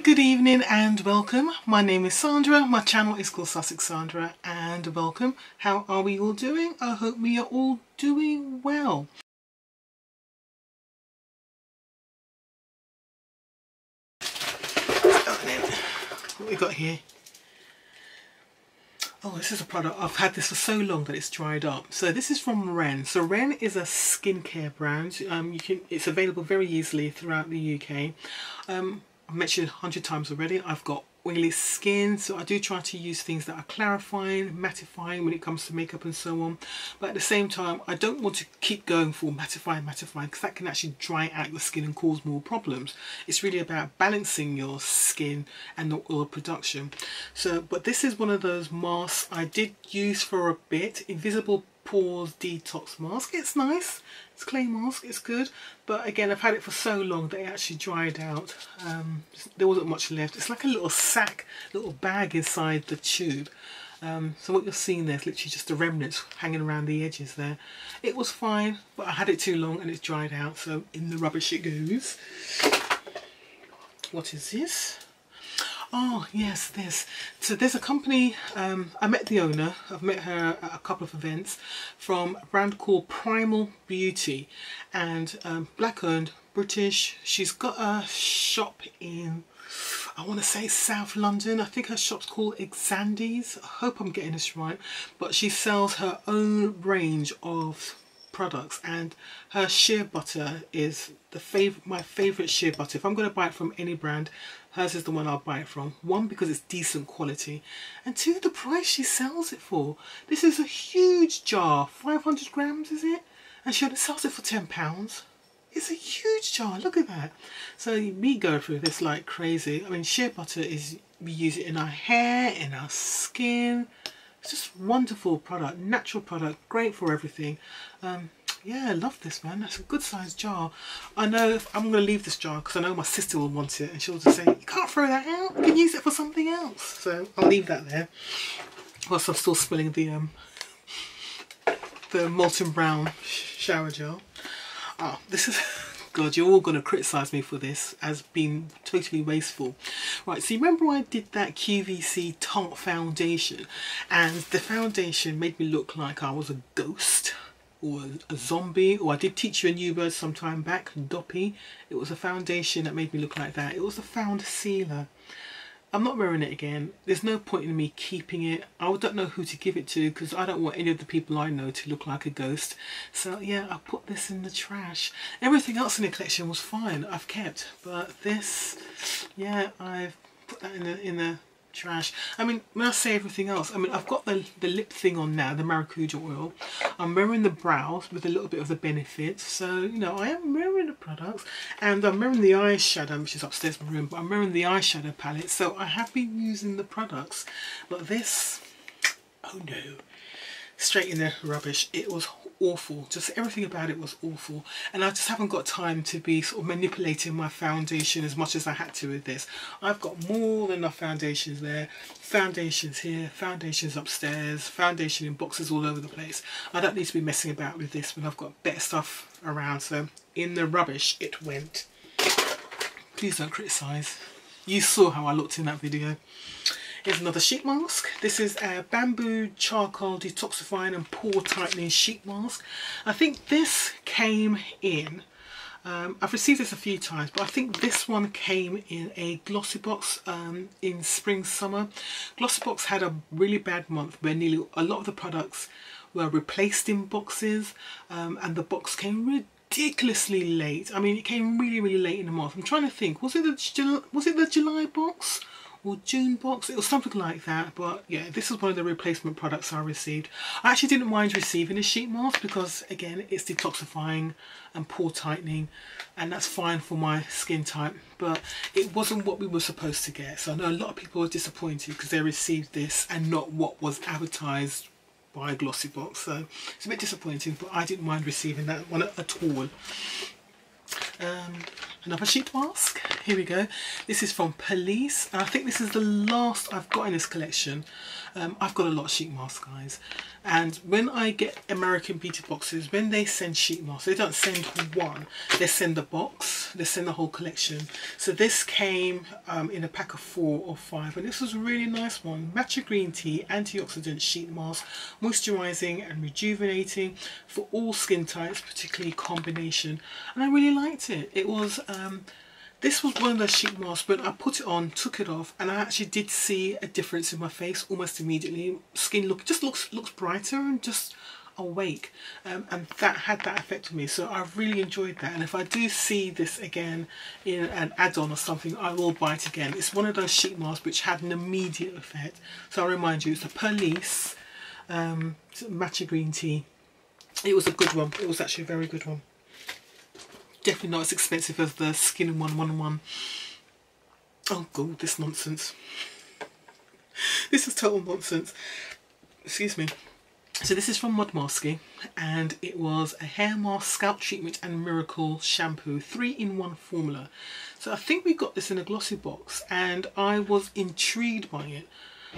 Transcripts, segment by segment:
Good evening and welcome. My name is Sandra. My channel is called Sussex Sandra, and welcome. How are we all doing? I hope we are all doing well. What we got here? Oh, this is a product. I've had this for so long that it's dried up. So this is from Ren. So Ren is a skincare brand. It's available very easily throughout the UK. I've mentioned 100 times already, I've got oily skin, so I do try to use things that are clarifying, mattifying when it comes to makeup and so on. But at the same time, I don't want to keep going for mattifying, because that can actually dry out your skin and cause more problems. It's really about balancing your skin and the oil production. So, but this is one of those masks I did use for a bit, Invisible Pores Detox Mask. It's nice. It's clay mask, it's good, but again I've had it for so long that it actually dried out. There wasn't much left. It's like a little sack, little bag inside the tube. So what you're seeing there is literally just the remnants hanging around the edges there. It was fine, but I had it too long and it's dried out, so in the rubbish it goes. What is this? Oh yes, this. So there's a company, I met the owner, I've met her at a couple of events, from a brand called Primal Beauty, and black owned, British. She's got a shop in, I want to say South London. I think her shop's called Empties. I hope I'm getting this right, but she sells her own range of products, and her shea butter is my favourite shea butter. If I'm going to buy it from any brand, hers is the one I'll buy it from. One, because it's decent quality, and two, the price she sells it for. This is a huge jar, 500 grams is it? And she only sells it for £10. It's a huge jar, look at that. So we go through this like crazy. I mean, shea butter we use it in our hair, in our skin. It's just a wonderful product, natural product, great for everything. Yeah, I love this, man. That's a good sized jar. I know if I'm going to leave this jar because I know my sister will want it and she'll just say, you can't throw that out, you can use it for something else. So I'll leave that there. Whilst I'm still smelling the molten brown shower gel. Oh, this is... God, you're all going to criticise me for this as being totally wasteful. Right, so you remember I did that QVC Tarte foundation, and the foundation made me look like I was a ghost or a zombie, or I did teach you a new word some time back, doppy. It was a foundation that made me look like that. It was a found sealer. I'm not wearing it again. There's no point in me keeping it. I don't know who to give it to because I don't want any of the people I know to look like a ghost. So yeah, I put this in the trash. Everything else in the collection was fine, I've kept, but this, yeah, I've put that in the trash. I mean, when I say everything else, I mean, I've got the lip thing on now, the maracuja oil. I'm wearing the brows with a little bit of the benefits, so you know I am wearing the products, and I'm wearing the eyeshadow, which is upstairs in my room, but I'm wearing the eyeshadow palette, so I have been using the products. But this, oh no, straight in the rubbish. It was awful, just everything about it was awful, and I just haven't got time to be sort of manipulating my foundation as much as I had to with this. I've got more than enough foundations there, foundations here, foundations upstairs, foundation in boxes all over the place. I don't need to be messing about with this when I've got better stuff around, so in the rubbish it went. Please don't criticise. You saw how I looked in that video. Here's another sheet mask. This is a bamboo charcoal detoxifying and pore tightening sheet mask. I think this came in, I've received this a few times, but I think this one came in a glossy box in spring summer. Glossy box had a really bad month where nearly a lot of the products were replaced in boxes, and the box came ridiculously late. I mean, it came really late in the month. I'm trying to think, was it the July box or June box? It was something like that. But yeah, this is one of the replacement products I received. I actually didn't mind receiving a sheet mask because again, it's detoxifying and pore tightening, and that's fine for my skin type, but it wasn't what we were supposed to get. So I know a lot of people are disappointed because they received this and not what was advertised by a glossy box, so it's a bit disappointing, but I didn't mind receiving that one at all. Another sheet mask, here we go. This is from Police, and I think this is the last I've got in this collection. I've got a lot of sheet masks, guys, And when I get American beauty boxes, when they send sheet masks, they don't send one, they send the box, they send the whole collection. So this came in a pack of 4 or 5, and this was a really nice one. Matcha green tea antioxidant sheet mask, moisturizing and rejuvenating for all skin types, particularly combination. And I really liked it. It was this was one of those sheet masks, but I put it on, took it off, and I actually did see a difference in my face almost immediately. Skin looks brighter and just awake, and that had that effect on me. So I really enjoyed that, and if I do see this again in an add-on or something, I will buy it again. It's one of those sheet masks which had an immediate effect. So I remind you, it's a Police matcha green tea. It was a good one. It was actually a very good one. Definitely not as expensive as the Skin 111. Oh god, this nonsense. This is total nonsense. Excuse me. So this is from Mudmasky, and it was a hair mask, scalp treatment and miracle shampoo, 3-in-1 formula. So I think we got this in a glossy box, and I was intrigued by it.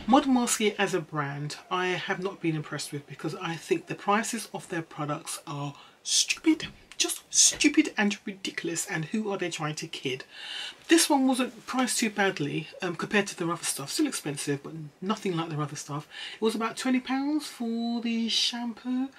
Mudmasky as a brand, I have not been impressed with, because I think the prices of their products are stupid. Just stupid and ridiculous, and who are they trying to kid? This one wasn't priced too badly compared to the other stuff. Still expensive, but nothing like the other stuff. It was about £20 for the shampoo.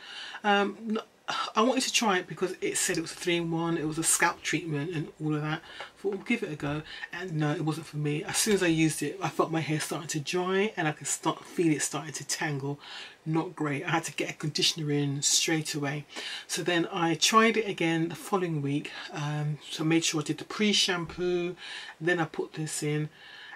I wanted to try it because it said it was a 3-in-1, it was a scalp treatment and all of that. I thought, we'll give it a go, and no, it wasn't for me. As soon as I used it, I felt my hair starting to dry, and I could feel it starting to tangle. Not great. I had to get a conditioner in straight away. So then I tried it again the following week. So I made sure I did the pre-shampoo, then I put this in,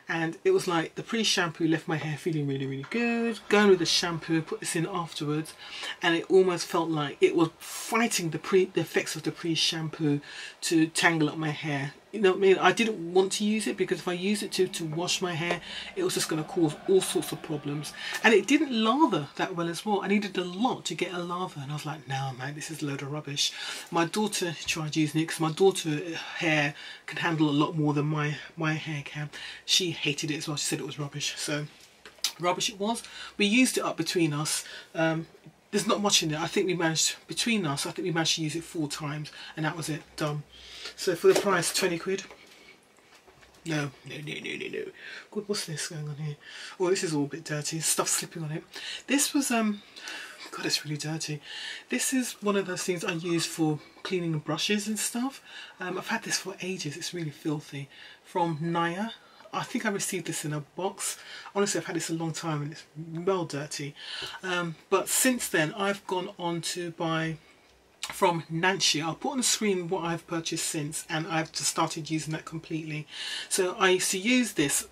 and it was like the pre-shampoo left my hair feeling really good. Going with the shampoo, put this in afterwards, and it almost felt like it was fighting the effects of the pre-shampoo to tangle up my hair. You know what I mean? I didn't want to use it, because if I used it to wash my hair, it was just going to cause all sorts of problems. And it didn't lather that well as well. I needed a lot to get a lather, and I was like, no man, this is a load of rubbish. My daughter tried using it, because my daughter's hair can handle a lot more than my hair can. She hated it as well. She said it was rubbish. So rubbish it was. We used it up between us. There's not much in it. I think we managed, between us, I think we managed to use it 4 times, and that was it, done. So for the price, 20 quid. No. Good, what's this going on here? Oh, this is all a bit dirty. Stuff slipping on it. This was, God, it's really dirty. This is one of those things I use for cleaning brushes and stuff. I've had this for ages. It's really filthy. From Naya. I think I received this in a box. Honestly, I've had this a long time, and it's well dirty. But since then, I've gone on to buy from Nancy. I'll put on the screen what I've purchased since, and I've just started using that completely. So I used to use this.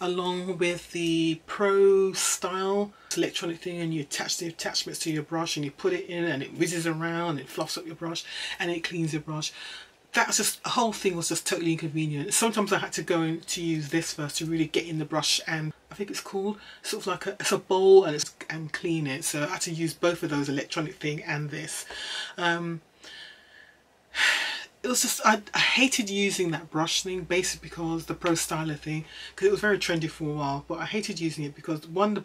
Along with the Pro Style electronic thing, and you attach the attachments to your brush, and you put it in, and it whizzes around, it fluffs up your brush, and it cleans your brush. That's just, the whole thing was just totally inconvenient. Sometimes I had to go in to use this first to really get in the brush, and I think it's called sort of like it's a bowl, and clean it. So I had to use both of those, electronic thing and this. It was just, I hated using that brush thing, basically because the Pro Styler thing, because it was very trendy for a while, but I hated using it because one, the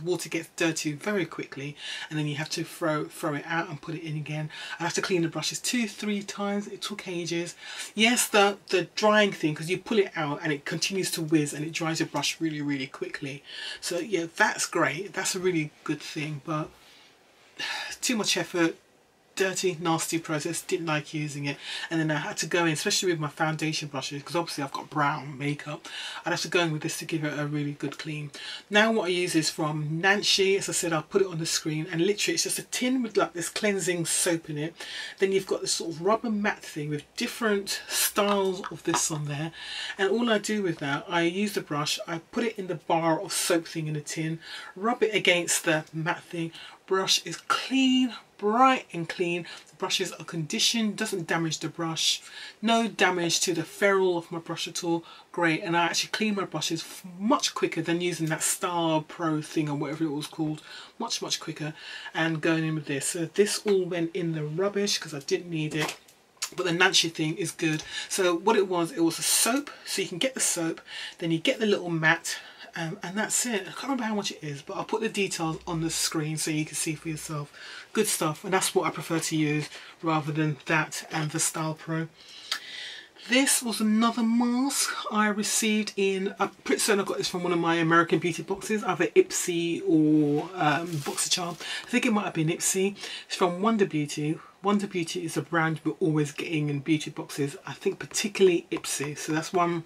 water gets dirty very quickly, and then you have to throw it out and put it in again. I have to clean the brushes 2-3 times. It took ages. Yes, the drying thing, because you pull it out and it continues to whiz, and it dries your brush really quickly. So yeah, that's great. That's a really good thing, but too much effort. Dirty, nasty process, didn't like using it. And then I had to go in, especially with my foundation brushes, because obviously I've got brown makeup, I'd have to go in with this to give it a really good clean. Now what I use is from Nancy. As I said, I'll put it on the screen, and literally it's just a tin with like this cleansing soap in it. Then you've got this sort of rubber mat thing with different styles of this on there, and all I do with that, I use the brush, I put it in the bar of soap thing in a tin, rub it against the mat thing. Brush is clean, bright and clean. The brushes are conditioned, doesn't damage the brush, no damage to the ferrule of my brush at all. Great. And I actually clean my brushes much quicker than using that Star Pro thing or whatever it was called. Much quicker. And going in with this, so this all went in the rubbish because I didn't need it. But the Nancy thing is good. So what it was a soap. So you can get the soap, then you get the little mat, and that's it. I can't remember how much it is, but I'll put the details on the screen so you can see for yourself. Good stuff, and that's what I prefer to use rather than that and the Style Pro. This was another mask I received in, I'm pretty certain I got this from one of my American Beauty boxes, either Ipsy or Boxycharm. I think it might have been Ipsy. It's from Wonder Beauty. Wonder Beauty is a brand we're always getting in beauty boxes, I think particularly Ipsy, so that's why I'm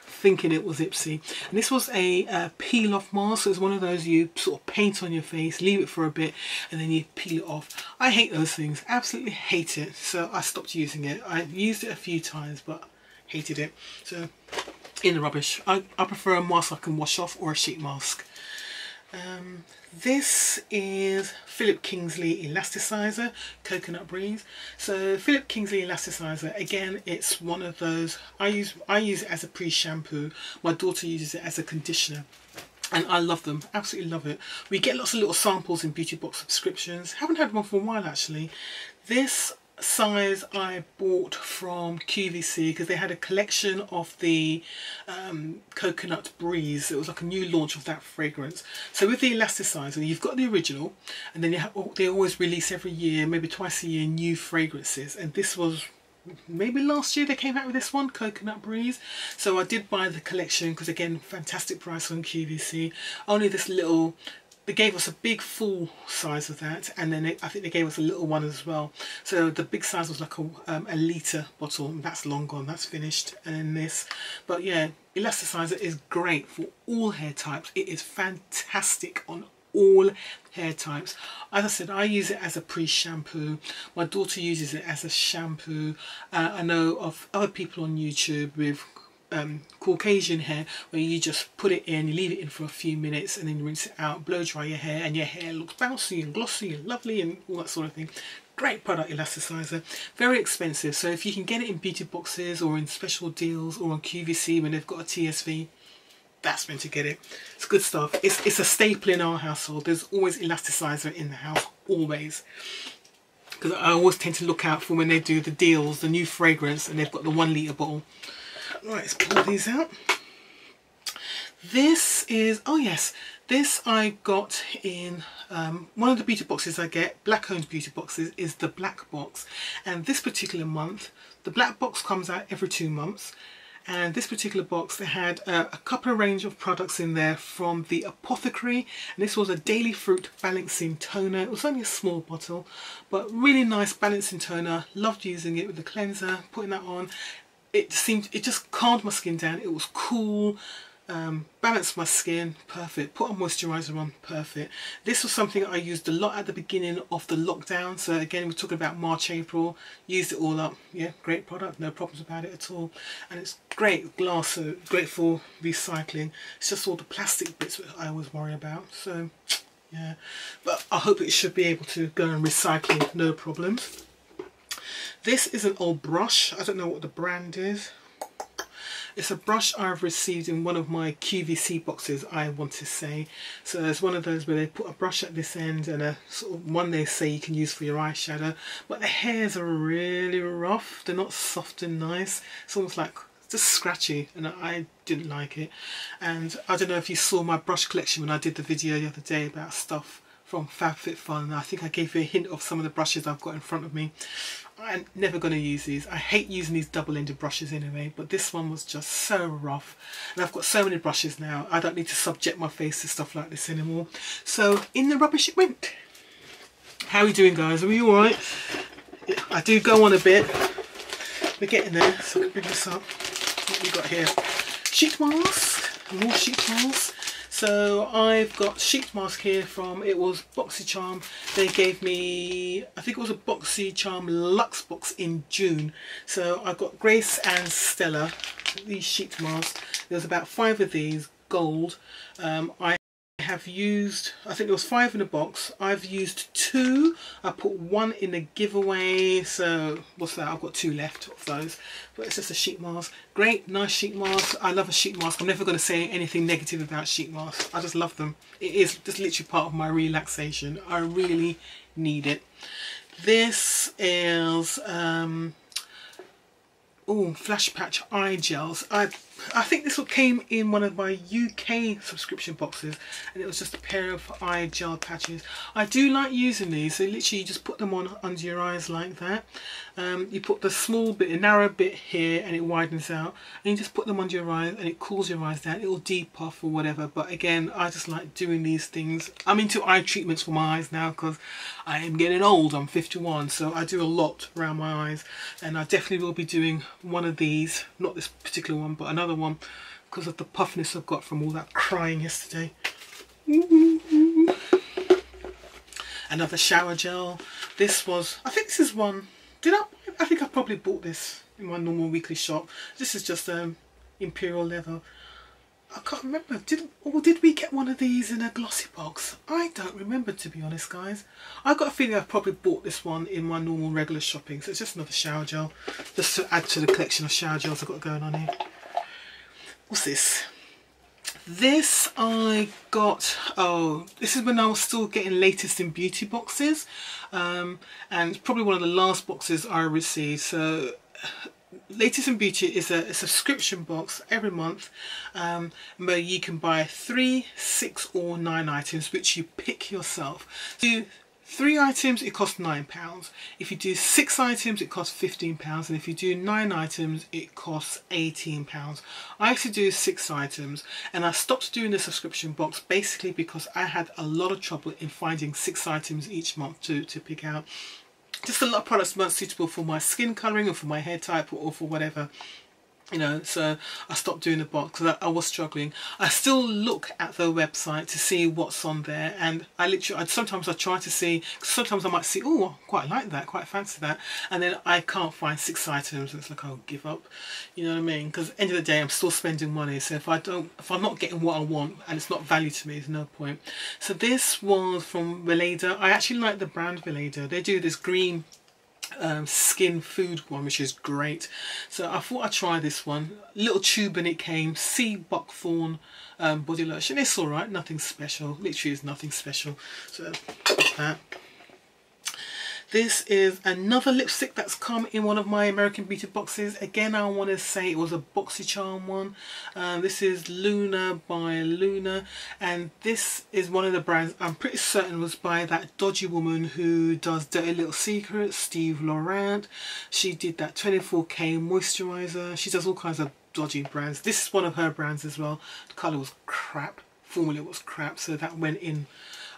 thinking it was Ipsy. And this was a peel off mask, so it's one of those you sort of paint on your face, leave it for a bit, and then you peel it off. I hate those things, absolutely hate it, so I stopped using it. I used it a few times, but hated it, so in the rubbish. I prefer a mask I can wash off, or a sheet mask. This is Philip Kingsley Elasticizer Coconut Breeze. So Philip Kingsley Elasticizer, again, it's one of those, I use it as a pre-shampoo. My daughter uses it as a conditioner, and I love them, absolutely love it. We get lots of little samples in beauty box subscriptions. Haven't had one for a while actually. This size I bought from QVC because they had a collection of the Coconut Breeze. It was like a new launch of that fragrance. So with the Elasticizer, you've got the original, and then they always release every year, maybe twice a year, new fragrances. And this was maybe last year they came out with this one, Coconut Breeze. So I did buy the collection because, again, fantastic price on QVC. Only this little, they gave us a big full size of that, and then I think they gave us a little one as well. So the big size was like a litre bottle, and that's long gone, that's finished. And then this, but yeah, Elasticizer is great for all hair types. It is fantastic on all hair types. As I said, I use it as a pre-shampoo. My daughter uses it as a shampoo. I know of other people on YouTube with Caucasian hair where you just put it in, you leave it in for a few minutes, and then you rinse it out, blow dry your hair, and your hair looks bouncy and glossy and lovely and all that sort of thing. Great product, Elasticizer. Very expensive, so if you can get it in beauty boxes or in special deals or on QVC when they've got a TSV, that's when to get it. It's good stuff. It's a staple in our household. There's always Elasticizer in the house, always. Because I always tend to look out for when they do the deals, the new fragrance, and they've got the 1 litre bottle. Right, let's pull these out. This is, oh yes, this I got in one of the beauty boxes I get, black owned beauty boxes, is the black box. And this particular month, the black box comes out every 2 months. And this particular box, they had a couple of range of products in there from the Apothecary, and this was a Daily Fruit Balancing Toner. It was only a small bottle, but really nice balancing toner. Loved using it with the cleanser, putting that on. It just calmed my skin down. It was cool, balanced my skin, perfect. Put a moisturiser on, perfect. This was something I used a lot at the beginning of the lockdown. So again, we're talking about March, April. Used it all up. Yeah, great product, no problems about it at all. And it's great glass, so great for recycling. It's just all the plastic bits that I always worry about. So yeah, but I hope it should be able to go and recycling, no problems. This is an old brush. I don't know what the brand is. It's a brush I've received in one of my QVC boxes, I want to say. So it's one of those where they put a brush at this end and a sort of one they say you can use for your eyeshadow. But the hairs are really rough. They're not soft and nice. It's almost like just scratchy, and I didn't like it. And I don't know if you saw my brush collection when I did the video the other day about stuff from FabFitFun. I think I gave you a hint of some of the brushes I've got in front of me. I'm never going to use these. I hate using these double-ended brushes anyway, but this one was just so rough. And I've got so many brushes now, I don't need to subject my face to stuff like this anymore. So in the rubbish it went. How are we doing, guys? Are we alright? I do go on a bit. We're getting there, so I can bring this up. What we got here? Sheet mask. More sheet masks. So I've got sheet mask here from, it was Boxycharm. They gave me, I think it was a Boxycharm Luxe box in June. So I've got Grace and Stella, these sheet masks. There's about 5 of these, gold. I have used, I think there was 5 in a box. I've used 2. I put 1 in a giveaway, so what's that? I've got 2 left of those. But it's just a sheet mask. Great, nice sheet mask. I love a sheet mask. I'm never going to say anything negative about sheet masks. I just love them. It is just literally part of my relaxation. I really need it. This is Flash Patch eye gels. I think this one came in one of my UK subscription boxes, and it was just a pair of eye gel patches. I do like using these. So literally you just put them on under your eyes like that. You put the small bit, a narrow bit here, and it widens out, and you just put them under your eyes and it cools your eyes down. It will depuff or whatever, but again, I just like doing these things. I'm into eye treatments for my eyes now because I am getting old. I'm 51, so I do a lot around my eyes, and I definitely will be doing one of these, not this particular one but another one, because of the puffiness I've got from all that crying yesterday. Another shower gel. This was, I think this is one, I think I probably bought this in my normal weekly shop. This is just Imperial Leather. I can't remember, did we get one of these in a glossy box? I don't remember, to be honest, guys. I've got a feeling I've probably bought this one in my normal regular shopping. So it's just another shower gel, just to add to the collection of shower gels I've got going on here. What's this? This I got, oh, this is when I was still getting latest in beauty boxes, and it's probably one of the last boxes I received. So Latest in Beauty is a subscription box every month, where you can buy 3, 6 or 9 items which you pick yourself. So 3 items it costs £9, if you do 6 items it costs £15, and if you do 9 items it costs £18. I actually do 6 items, and I stopped doing the subscription box basically because I had a lot of trouble in finding 6 items each month to pick out. Just a lot of products weren't suitable for my skin colouring or for my hair type or for whatever, you know, so I stopped doing the box because I was struggling. I still look at the website to see what's on there, and sometimes I try to see, because sometimes I might see, oh, I quite like that, quite fancy that, and then I can't find 6 items, and it's like, I'll give up, you know what I mean? Because at the end of the day I'm still spending money, so if I'm not getting what I want and it's not value to me, there's no point. So this was from Veleda. I actually like the brand Veleda. They do this green skin food one, which is great, so I thought I'd try this one. Little tube and it came, sea buckthorn body lotion. It's alright, nothing special, literally is nothing special, so that's that. This is another lipstick that's come in one of my American Beauty boxes. Again, I want to say it was a BoxyCharm one. This is Luna by Luna, and this is one of the brands I'm pretty certain was by that dodgy woman who does Dirty Little Secrets, Steve Laurent. She did that 24K moisturizer. She does all kinds of dodgy brands. This is one of her brands as well. The colour was crap, formula was crap, so that went in.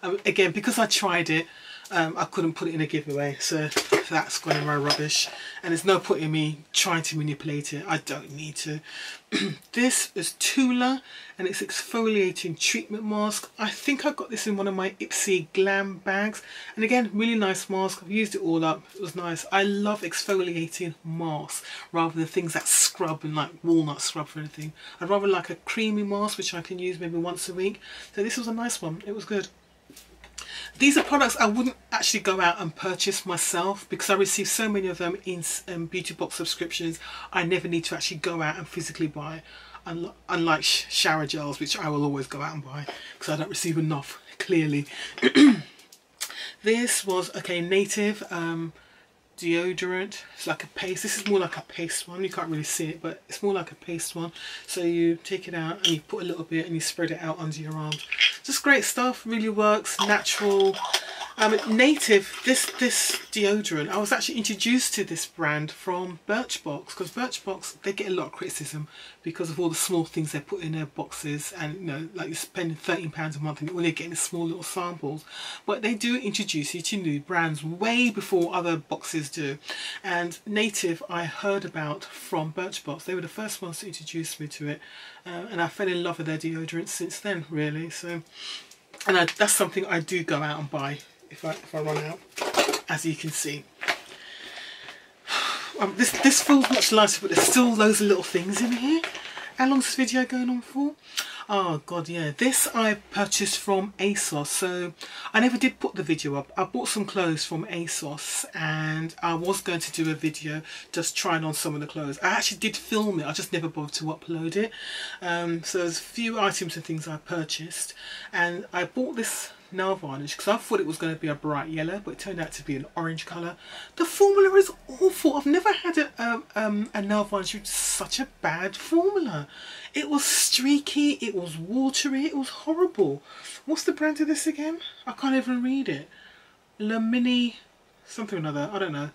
Again, because I tried it, I couldn't put it in a giveaway, so that's gone in my rubbish, and there's no point in me trying to manipulate it. I don't need to. This is Tula, and it's exfoliating treatment mask. I think I got this in one of my Ipsy Glam bags, and again, really nice mask. I've used it all up, it was nice. I love exfoliating masks rather than things that scrub and like walnut scrub for anything. I'd rather like a creamy mask which I can use maybe once a week. So this was a nice one, it was good. These are products I wouldn't actually go out and purchase myself because I receive so many of them in beauty box subscriptions. I never need to actually go out and physically buy, unlike shower gels, which I will always go out and buy because I don't receive enough, clearly. This was, okay, Native deodorant. It's like a paste. This is more like a paste one. You can't really see it, but it's more like a paste one. So you take it out and you put a little bit and you spread it out under your arms. Just great stuff, really works, natural. Native, this deodorant, I was actually introduced to this brand from Birchbox, because Birchbox, they get a lot of criticism because of all the small things they put in their boxes, and you know, like you're spending £13 a month and all you're getting is small little samples. But they do introduce you to new brands way before other boxes do. And Native I heard about from Birchbox. They were the first ones to introduce me to it, and I fell in love with their deodorant since then, really. So, and that's something I do go out and buy if I run out, as you can see. This feels much lighter, but there's still loads of little things in here. How long's this video going on for? Oh god, yeah. This I purchased from ASOS, so I never did put the video up. I bought some clothes from ASOS and I was going to do a video just trying on some of the clothes. I actually did film it, I just never bothered to upload it. So there's a few items and things I purchased, and I bought this nail varnish because I thought it was going to be a bright yellow, but it turned out to be an orange colour. The formula is awful. I've never had a nail varnish with such a bad formula. It was streaky, it was watery, it was horrible. What's the brand of this again? I can't even read it. Le Mini something or another, I don't know.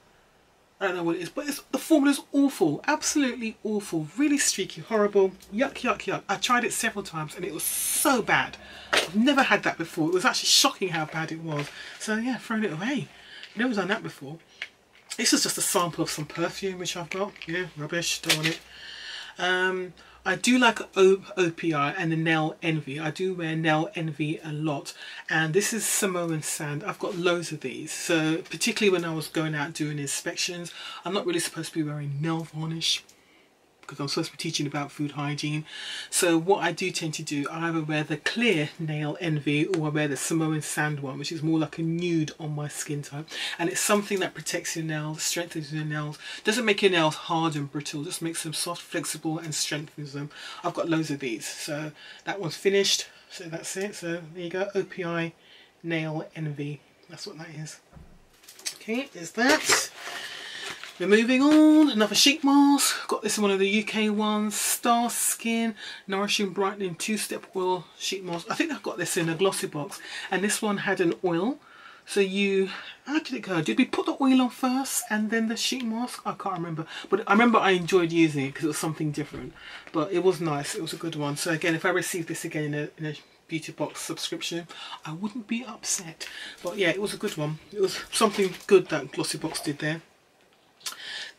I don't know what it is, but the formula's awful, absolutely awful, really streaky, horrible, yuck, yuck, yuck. I tried it several times and it was so bad. I've never had that before. It was actually shocking how bad it was. So yeah, thrown it away. Never done that before. This is just a sample of some perfume which I've got. Yeah, rubbish, don't want it. I do like OPI and the Nail Envy. I do wear Nail Envy a lot, and this is Samoan Sand. I've got loads of these, so particularly when I was going out doing inspections, I'm not really supposed to be wearing nail varnish because I'm supposed to be teaching about food hygiene. So what I do tend to do, I either wear the clear Nail Envy or I wear the Samoan Sand one, which is more like a nude on my skin type. And it's something that protects your nails, strengthens your nails, doesn't make your nails hard and brittle, just makes them soft, flexible and strengthens them. I've got loads of these. So that one's finished. So that's it. So there you go, OPI Nail Envy. That's what that is. Okay, there's that. We're moving on, another sheet mask. Got this in one of the UK ones, Star Skin Nourishing Brightening 2-Step Oil Sheet Mask. I think I've got this in a glossy box, and this one had an oil. So how did it go? Did we put the oil on first and then the sheet mask? I can't remember, but I remember I enjoyed using it because it was something different. But it was nice, it was a good one. So again, if I receive this again in a beauty box subscription, I wouldn't be upset. But yeah, it was a good one. It was something good that glossy box did there.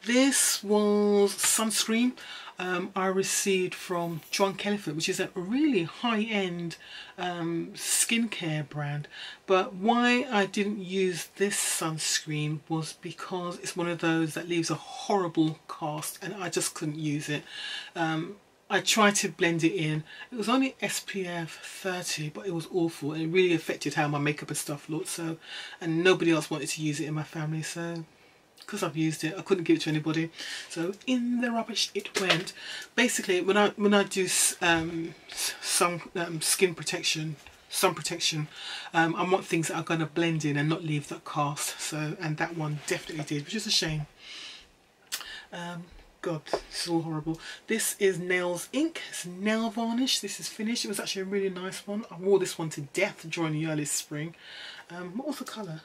This was sunscreen I received from Drunk Elephant, which is a really high-end skincare brand. But why I didn't use this sunscreen was because it's one of those that leaves a horrible cast and I just couldn't use it. I tried to blend it in. It was only SPF 30, but it was awful and it really affected how my makeup and stuff looked. So, and nobody else wanted to use it in my family, so because I've used it, I couldn't give it to anybody, so in the rubbish it went. Basically, when I do some skin protection, sun protection, I want things that are going to blend in and not leave that cast. So, and that one definitely did, which is a shame. God, this is all horrible. This is Nails Ink. It's nail varnish. This is finished. It was actually a really nice one. I wore this one to death during the early spring. What was the colour?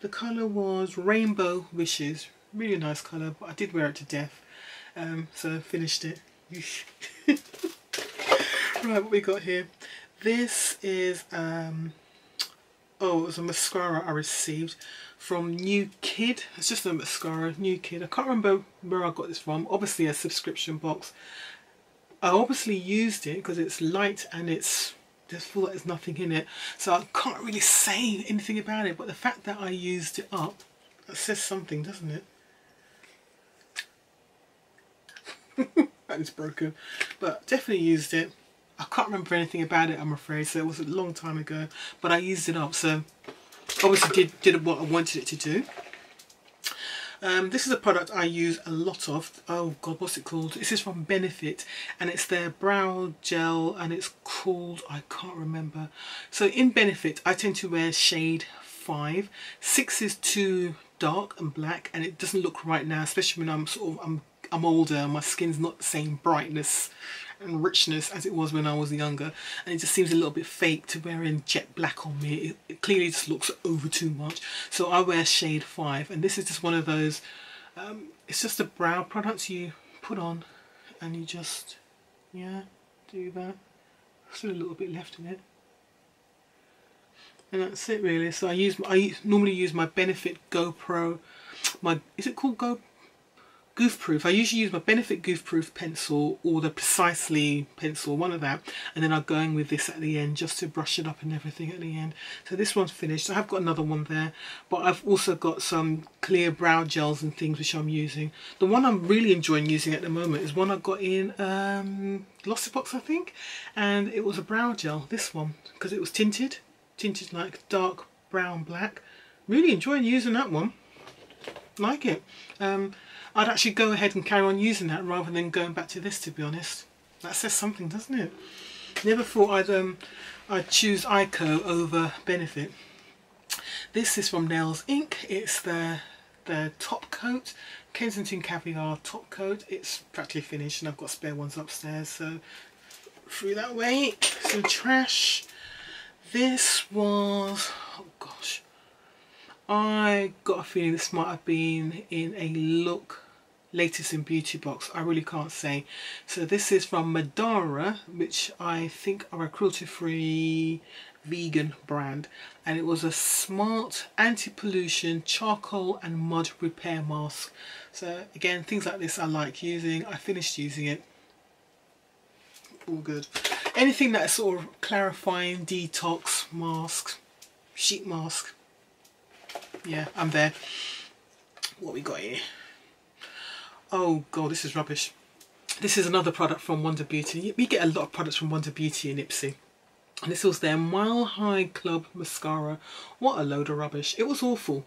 The colour was Rainbow Wishes. Really nice colour, but I did wear it to death. So finished it. Right, what we got here? This is oh, it was a mascara I received from New Kid. It's just a mascara, New Kid. I can't remember where I got this from. Obviously a subscription box. I obviously used it because it's light and it's just feel like there's nothing in it, so I can't really say anything about it, but the fact that I used it up, that says something, doesn't it? That is broken, but definitely used it. I can't remember anything about it, I'm afraid, so it was a long time ago, but I used it up, so obviously did what I wanted it to do. This is a product I use a lot of. Oh god, what's it called? This is from Benefit and it's their brow gel and it's called, I can't remember. So in Benefit I tend to wear shade 5. 6 is too dark and black and it doesn't look right now, especially when I'm older and my skin's not the same brightness and richness as it was when I was younger, and it just seems a little bit fake to wearing jet black on me. It clearly just looks over too much, so I wear shade 5 and this is just one of those, it's just a brow product you put on and you just, yeah, do that. Still a little bit left in it and that's it really. So I normally use my Benefit GoPro, is it called Goof Proof? I usually use my Benefit Goof Proof pencil or the Precisely pencil, one of that, and then I'm going with this at the end just to brush it up and everything at the end. So this one's finished. I have got another one there, but I've also got some clear brow gels and things which I'm using. The one I'm really enjoying using at the moment is one I got in Glossy Box, I think, and it was a brow gel, this one, because it was tinted like dark brown black. Really enjoying using that one, like it. I'd actually go ahead and carry on using that rather than going back to this, to be honest. That says something, doesn't it? Never thought I'd choose Ico over Benefit. This is from Nails Ink. It's the the top coat, Kensington Caviar top coat. It's practically finished and I've got spare ones upstairs, so through that way. Some trash. This was, oh gosh, I got a feeling this might have been in a look latest in beauty box. I really can't say. So this is from Madara, which I think are a cruelty-free vegan brand, and it was a smart anti-pollution charcoal and mud repair mask. So again, things like this I like using. I finished using it, all good. Anything that's sort of clarifying, detox mask, sheet mask, yeah, I'm there. What we got here? Oh god, this is rubbish. This is another product from Wonder Beauty. We get a lot of products from Wonder Beauty and Ipsy. And this was their Mile High Club mascara. What a load of rubbish. It was awful.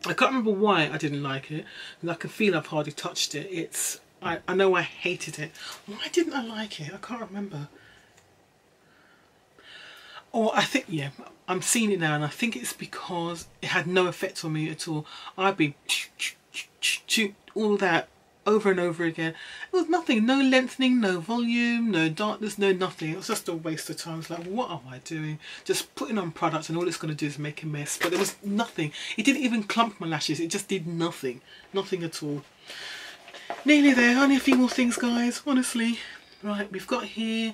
I can't remember why I didn't like it. And I can feel I've hardly touched it. I know I hated it. Why didn't I like it? I can't remember. Or I think, yeah, I'm seeing it now and I think it's because it had no effect on me at all. I'd be all that over and over again. It was nothing, no lengthening, no volume, no darkness, no nothing. It was just a waste of time. It's like, what am I doing? Just putting on products and all it's going to do is make a mess. But there was nothing. It didn't even clump my lashes. It just did nothing. Nothing at all. Nearly there. Only a few more things, guys, honestly. Right, we've got here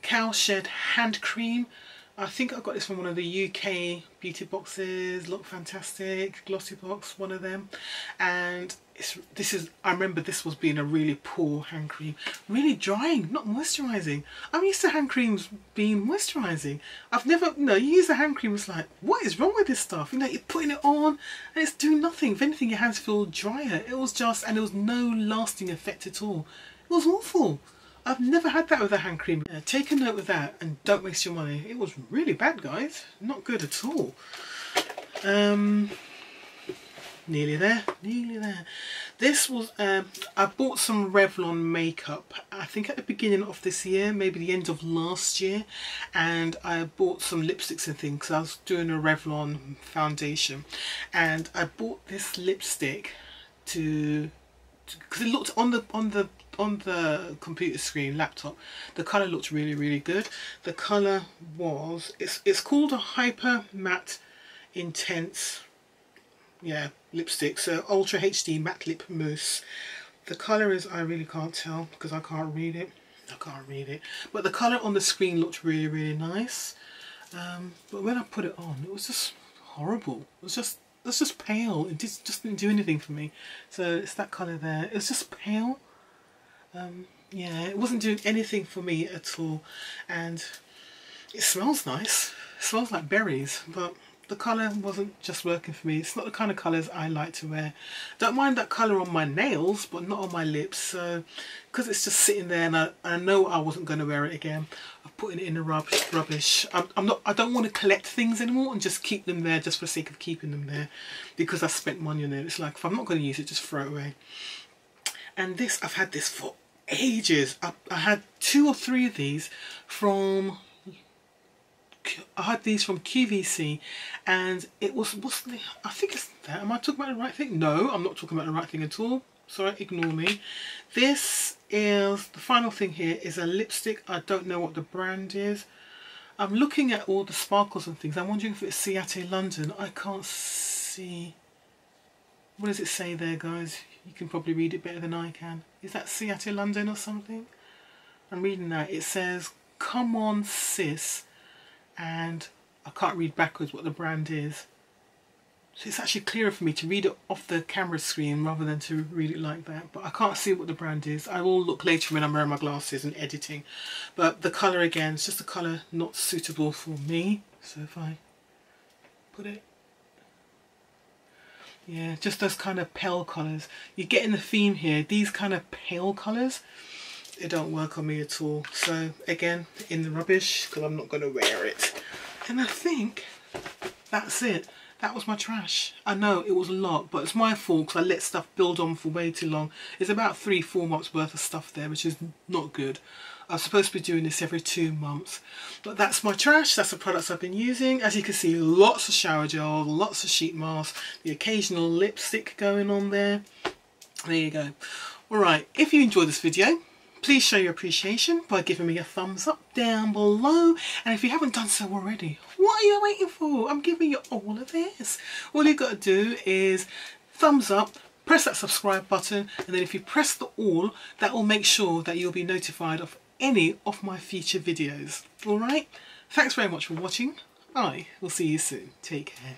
Cowshed hand cream. I think I got this from one of the UK beauty boxes. Look Fantastic, glossy box, one of them. And I remember this was being a really poor hand cream. Really drying, not moisturising. I'm used to hand creams being moisturising. I've never, you use a hand cream, it's like, what is wrong with this stuff? You're putting it on and it's doing nothing. If anything, your hands feel drier. It was just, and there was no lasting effect at all. It was awful. I've never had that with a hand cream. Yeah, take a note of that and don't waste your money. It was really bad, guys. Not good at all. Nearly there, nearly there. This was, I bought some Revlon makeup, I think at the beginning of this year, maybe the end of last year. And I bought some lipsticks and things. I was doing a Revlon foundation. And I bought this lipstick because it looked on the computer screen, laptop, the colour looked really, really good. The colour was, it's called a Hyper Matte Intense, yeah, lipstick. So Ultra HD Matte Lip Mousse. The colour is, I really can't tell because I can't read it. I can't read it. But the colour on the screen looked really, really nice. But when I put it on, it was just horrible. It was just pale. It just didn't do anything for me. So it's that colour there. It was just pale. Yeah, it wasn't doing anything for me at all. And it smells nice. It smells like berries, but the colour wasn't just working for me. It's not the kind of colours I like to wear. Don't mind that colour on my nails, but not on my lips. So, because it's just sitting there and I know I wasn't going to wear it again, I'm putting it in the rubbish. I don't want to collect things anymore and just keep them there just for the sake of keeping them there. Because I spent money on it. It's like, if I'm not going to use it, just throw it away. And this, I've had this for ages. I had 2 or 3 of these from, I had these from QVC, and it was, I think it's that. Am I talking about the right thing? No, I'm not talking about the right thing at all. Sorry, ignore me. This is, the final thing here is a lipstick. I don't know what the brand is. I'm looking at all the sparkles and things. I'm wondering if it's Ciate London. I can't see. What does it say there, guys? You can probably read it better than I can. Is that Ciate London or something? I'm reading that. It says, "Come on, sis." And I can't read backwards what the brand is. So it's actually clearer for me to read it off the camera screen rather than to read it like that. But I can't see what the brand is. I will look later when I'm wearing my glasses and editing. But the colour again, it's just a colour not suitable for me. So if I put it, yeah, just those kind of pale colours. You're getting the theme here. These kind of pale colours, it don't work on me at all. So again, in the rubbish because I'm not going to wear it. And I think that's it. That was my trash. I know it was a lot, but it's my fault because I let stuff build on for way too long. It's about 3-4 months worth of stuff there, which is not good. I'm supposed to be doing this every 2 months. But that's my trash, that's the products I've been using. As you can see, lots of shower gel, lots of sheet masks, the occasional lipstick going on there. There you go. Alright, if you enjoyed this video, please show your appreciation by giving me a thumbs up down below. And if you haven't done so already, what are you waiting for? I'm giving you all of this. All you've got to do is thumbs up, press that subscribe button, and then if you press the all, that will make sure that you'll be notified of any of my future videos. Alright? Thanks very much for watching. I will see you soon. Take care.